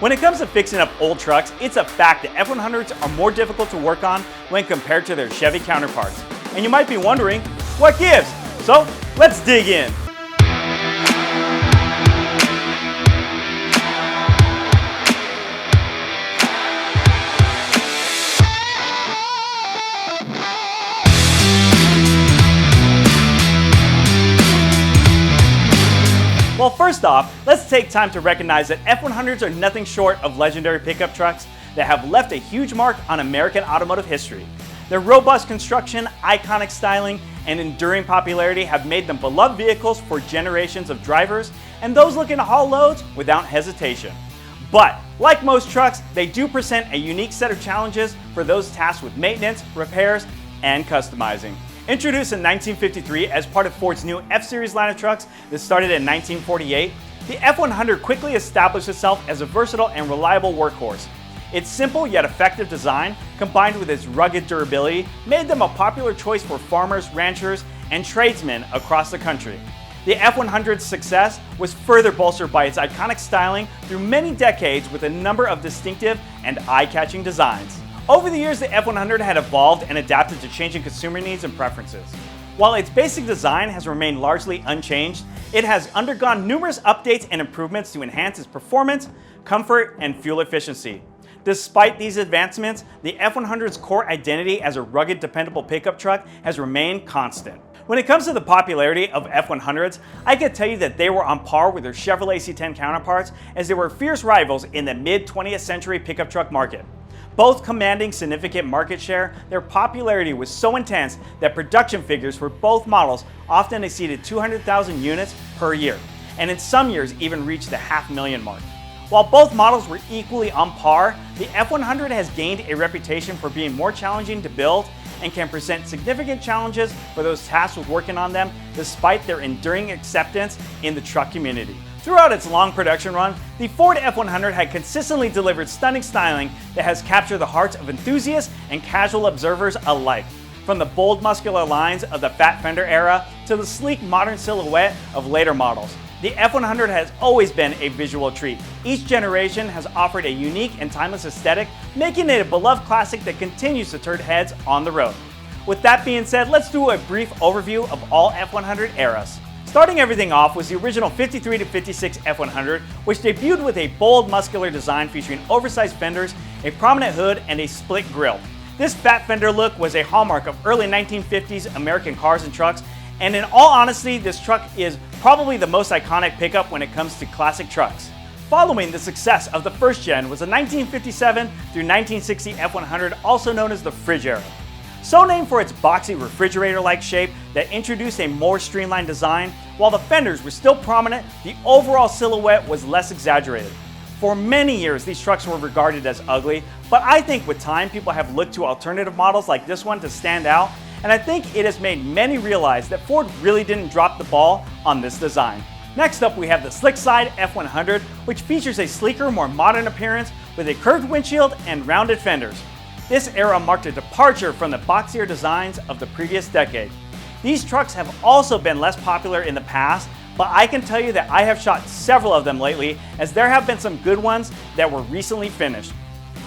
When it comes to fixing up old trucks, it's a fact that F100s are more difficult to work on when compared to their Chevy counterparts. And you might be wondering, what gives? So let's dig in. Well, first off, let's take time to recognize that F100s are nothing short of legendary pickup trucks that have left a huge mark on American automotive history. Their robust construction, iconic styling, and enduring popularity have made them beloved vehicles for generations of drivers and those looking to haul loads without hesitation. But, like most trucks, they do present a unique set of challenges for those tasked with maintenance, repairs, and customizing. Introduced in 1953 as part of Ford's new F-Series line of trucks that started in 1948, the F100 quickly established itself as a versatile and reliable workhorse. Its simple yet effective design, combined with its rugged durability, made them a popular choice for farmers, ranchers, and tradesmen across the country. The F100's success was further bolstered by its iconic styling through many decades with a number of distinctive and eye-catching designs. Over the years, the F100 had evolved and adapted to changing consumer needs and preferences. While its basic design has remained largely unchanged, it has undergone numerous updates and improvements to enhance its performance, comfort, and fuel efficiency. Despite these advancements, the F100's core identity as a rugged, dependable pickup truck has remained constant. When it comes to the popularity of F100s, I can tell you that they were on par with their Chevrolet C10 counterparts, as they were fierce rivals in the mid-20th century pickup truck market. Both commanding significant market share, their popularity was so intense that production figures for both models often exceeded 200,000 units per year, and in some years even reached the 500,000 mark. While both models were equally on par, the F100 has gained a reputation for being more challenging to build and can present significant challenges for those tasked with working on them, despite their enduring acceptance in the truck community. Throughout its long production run, the Ford F100 had consistently delivered stunning styling that has captured the hearts of enthusiasts and casual observers alike. From the bold, muscular lines of the fat fender era to the sleek, modern silhouette of later models, the F100 has always been a visual treat. Each generation has offered a unique and timeless aesthetic, making it a beloved classic that continues to turn heads on the road. With that being said, let's do a brief overview of all F100 eras. Starting everything off was the original 53 to 56 F100, which debuted with a bold, muscular design featuring oversized fenders, a prominent hood, and a split grille. This fat fender look was a hallmark of early 1950s American cars and trucks, and in all honesty, this truck is probably the most iconic pickup when it comes to classic trucks. Following the success of the first gen was the 1957 through 1960 F100, also known as the Fridge era. So named for its boxy refrigerator-like shape that introduced a more streamlined design, while the fenders were still prominent, the overall silhouette was less exaggerated. For many years, these trucks were regarded as ugly, but I think with time, people have looked to alternative models like this one to stand out, and I think it has made many realize that Ford really didn't drop the ball on this design. Next up, we have the slick side F100, which features a sleeker, more modern appearance with a curved windshield and rounded fenders. This era marked a departure from the boxier designs of the previous decade. These trucks have also been less popular in the past, but I can tell you that I have shot several of them lately, as there have been some good ones that were recently finished.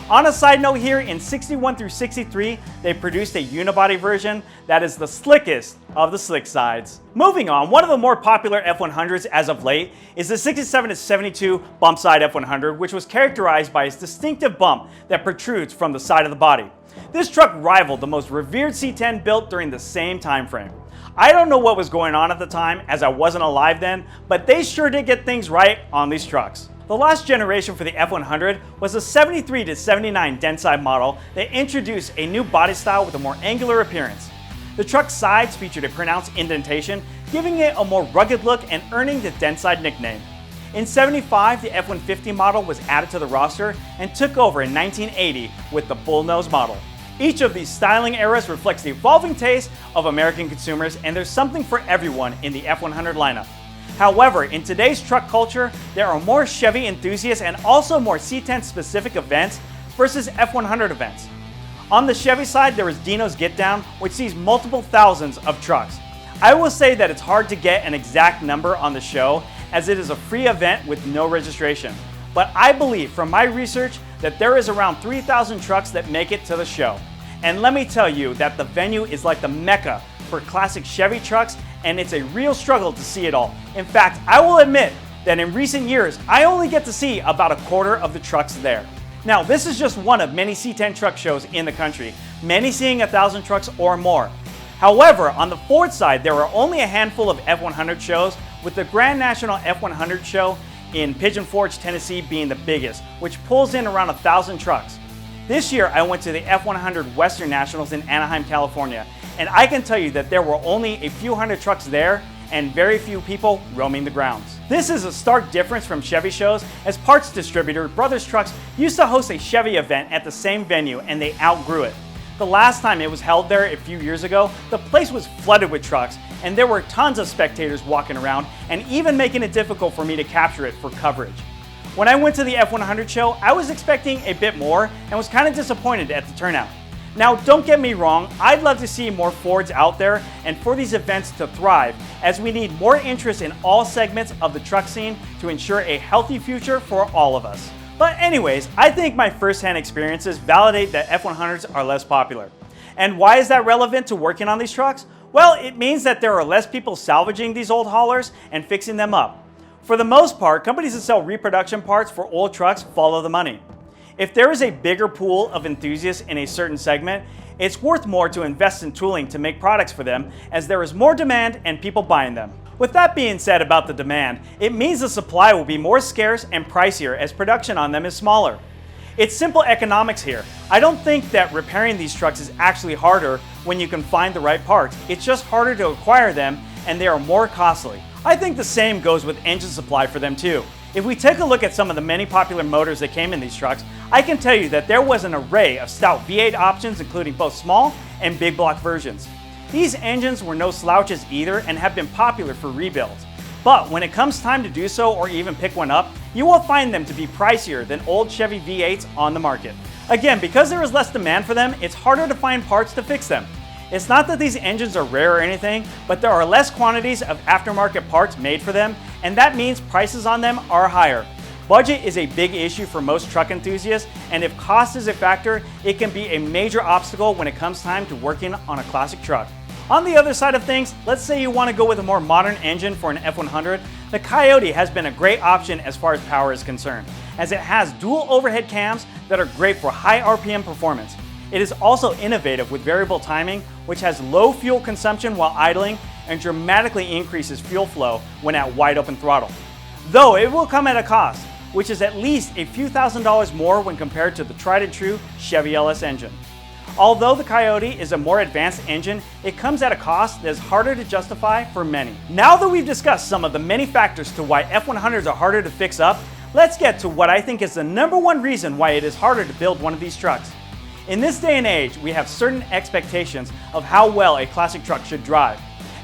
On a side note here, in 61 through 63, they produced a unibody version that is the slickest of the slick sides. Moving on, one of the more popular F100s as of late is the 67 to 72 bump side F100, which was characterized by its distinctive bump that protrudes from the side of the body. This truck rivaled the most revered C10 built during the same time frame. I don't know what was going on at the time, as I wasn't alive then, but they sure did get things right on these trucks. The last generation for the F100 was the 73 to 79 Denside model that introduced a new body style with a more angular appearance. The truck's sides featured a pronounced indentation, giving it a more rugged look and earning the Denside nickname. In 75, the F-150 model was added to the roster and took over in 1980 with the bullnose model. Each of these styling eras reflects the evolving taste of American consumers, and there's something for everyone in the F100 lineup. However, in today's truck culture, there are more Chevy enthusiasts and also more C10 specific events versus F100 events. On the Chevy side, there is Dino's Get Down, which sees multiple thousands of trucks. I will say that it's hard to get an exact number on the show, as it is a free event with no registration. but I believe from my research that there is around 3,000 trucks that make it to the show. And let me tell you that the venue is like the mecca for classic Chevy trucks, and it's a real struggle to see it all. In fact, I will admit that in recent years, I only get to see about a quarter of the trucks there. Now, this is just one of many C10 truck shows in the country, many seeing 1,000 trucks or more. However, on the Ford side, there are only a handful of F100 shows, with the Grand National F100 show in Pigeon Forge, Tennessee being the biggest, which pulls in around 1,000 trucks. This year, I went to the F100 Western Nationals in Anaheim, California, and I can tell you that there were only a few hundred trucks there and very few people roaming the grounds. This is a stark difference from Chevy shows, as parts distributor Brothers Trucks used to host a Chevy event at the same venue and they outgrew it. The last time it was held there a few years ago, the place was flooded with trucks and there were tons of spectators walking around and even making it difficult for me to capture it for coverage. When I went to the F100 show, I was expecting a bit more and was kind of disappointed at the turnout. Now, don't get me wrong, I'd love to see more Fords out there and for these events to thrive, as we need more interest in all segments of the truck scene to ensure a healthy future for all of us. But anyways, I think my first-hand experiences validate that F100s are less popular. And why is that relevant to working on these trucks? Well, it means that there are less people salvaging these old haulers and fixing them up. For the most part, companies that sell reproduction parts for old trucks follow the money. If there is a bigger pool of enthusiasts in a certain segment, it's worth more to invest in tooling to make products for them, as there is more demand and people buying them. With that being said about the demand, it means the supply will be more scarce and pricier as production on them is smaller. It's simple economics here. I don't think that repairing these trucks is actually harder when you can find the right parts. It's just harder to acquire them and they are more costly. I think the same goes with engine supply for them too. If we take a look at some of the many popular motors that came in these trucks, I can tell you that there was an array of stout V8 options, including both small and big block versions. These engines were no slouches either and have been popular for rebuilds. But when it comes time to do so or even pick one up, you will find them to be pricier than old Chevy V8s on the market. Again, because there is less demand for them, it's harder to find parts to fix them. It's not that these engines are rare or anything, but there are less quantities of aftermarket parts made for them, and that means prices on them are higher. Budget is a big issue for most truck enthusiasts, and if cost is a factor, it can be a major obstacle when it comes time to working on a classic truck. On the other side of things, let's say you want to go with a more modern engine for an F100, the Coyote has been a great option as far as power is concerned, as it has dual overhead cams that are great for high RPM performance. It is also innovative with variable timing, which has low fuel consumption while idling and dramatically increases fuel flow when at wide open throttle. Though it will come at a cost, which is at least a few $1,000s more when compared to the tried and true Chevy LS engine. Although the Coyote is a more advanced engine, it comes at a cost that is harder to justify for many. Now that we've discussed some of the many factors to why F100s are harder to fix up, let's get to what I think is the #1 reason why it is harder to build one of these trucks. In this day and age, we have certain expectations of how well a classic truck should drive,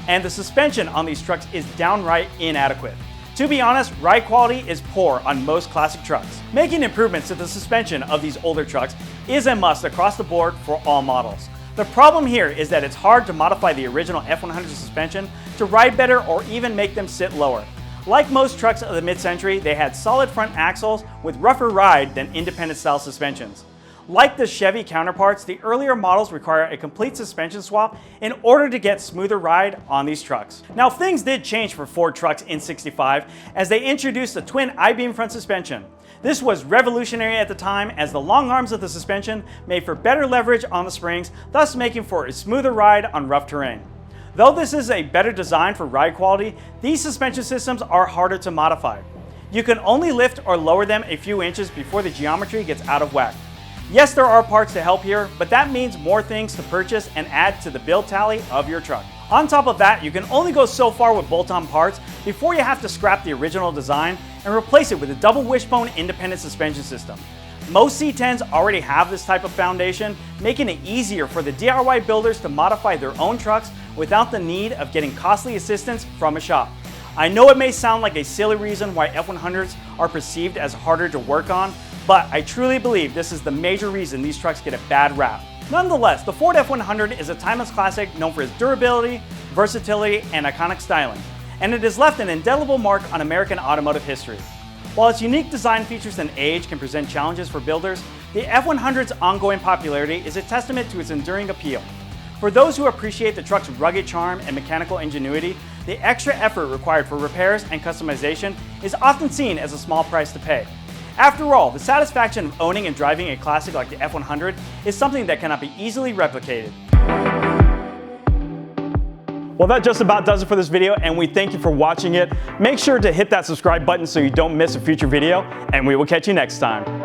and the suspension on these trucks is downright inadequate. To be honest, ride quality is poor on most classic trucks. Making improvements to the suspension of these older trucks is a must across the board for all models. The problem here is that it's hard to modify the original F100 suspension to ride better or even make them sit lower. Like most trucks of the mid-century, they had solid front axles with rougher ride than independent style suspensions. Like the Chevy counterparts, the earlier models require a complete suspension swap in order to get smoother ride on these trucks. Now, things did change for Ford trucks in '65 as they introduced the twin I-beam front suspension. This was revolutionary at the time, as the long arms of the suspension made for better leverage on the springs, thus making for a smoother ride on rough terrain. Though this is a better design for ride quality, these suspension systems are harder to modify. You can only lift or lower them a few inches before the geometry gets out of whack. Yes, there are parts to help here, but that means more things to purchase and add to the build tally of your truck. On top of that, you can only go so far with bolt-on parts before you have to scrap the original design and replace it with a double wishbone independent suspension system. Most C10s already have this type of foundation, making it easier for the DIY builders to modify their own trucks without the need of getting costly assistance from a shop. I know it may sound like a silly reason why F100s are perceived as harder to work on, but I truly believe this is the major reason these trucks get a bad rap. Nonetheless, the Ford F100 is a timeless classic known for its durability, versatility, and iconic styling, and it has left an indelible mark on American automotive history. While its unique design features and age can present challenges for builders, the F100's ongoing popularity is a testament to its enduring appeal. For those who appreciate the truck's rugged charm and mechanical ingenuity, the extra effort required for repairs and customization is often seen as a small price to pay. After all, the satisfaction of owning and driving a classic like the F100 is something that cannot be easily replicated. Well, that just about does it for this video, and we thank you for watching it. Make sure to hit that subscribe button so you don't miss a future video, and we will catch you next time.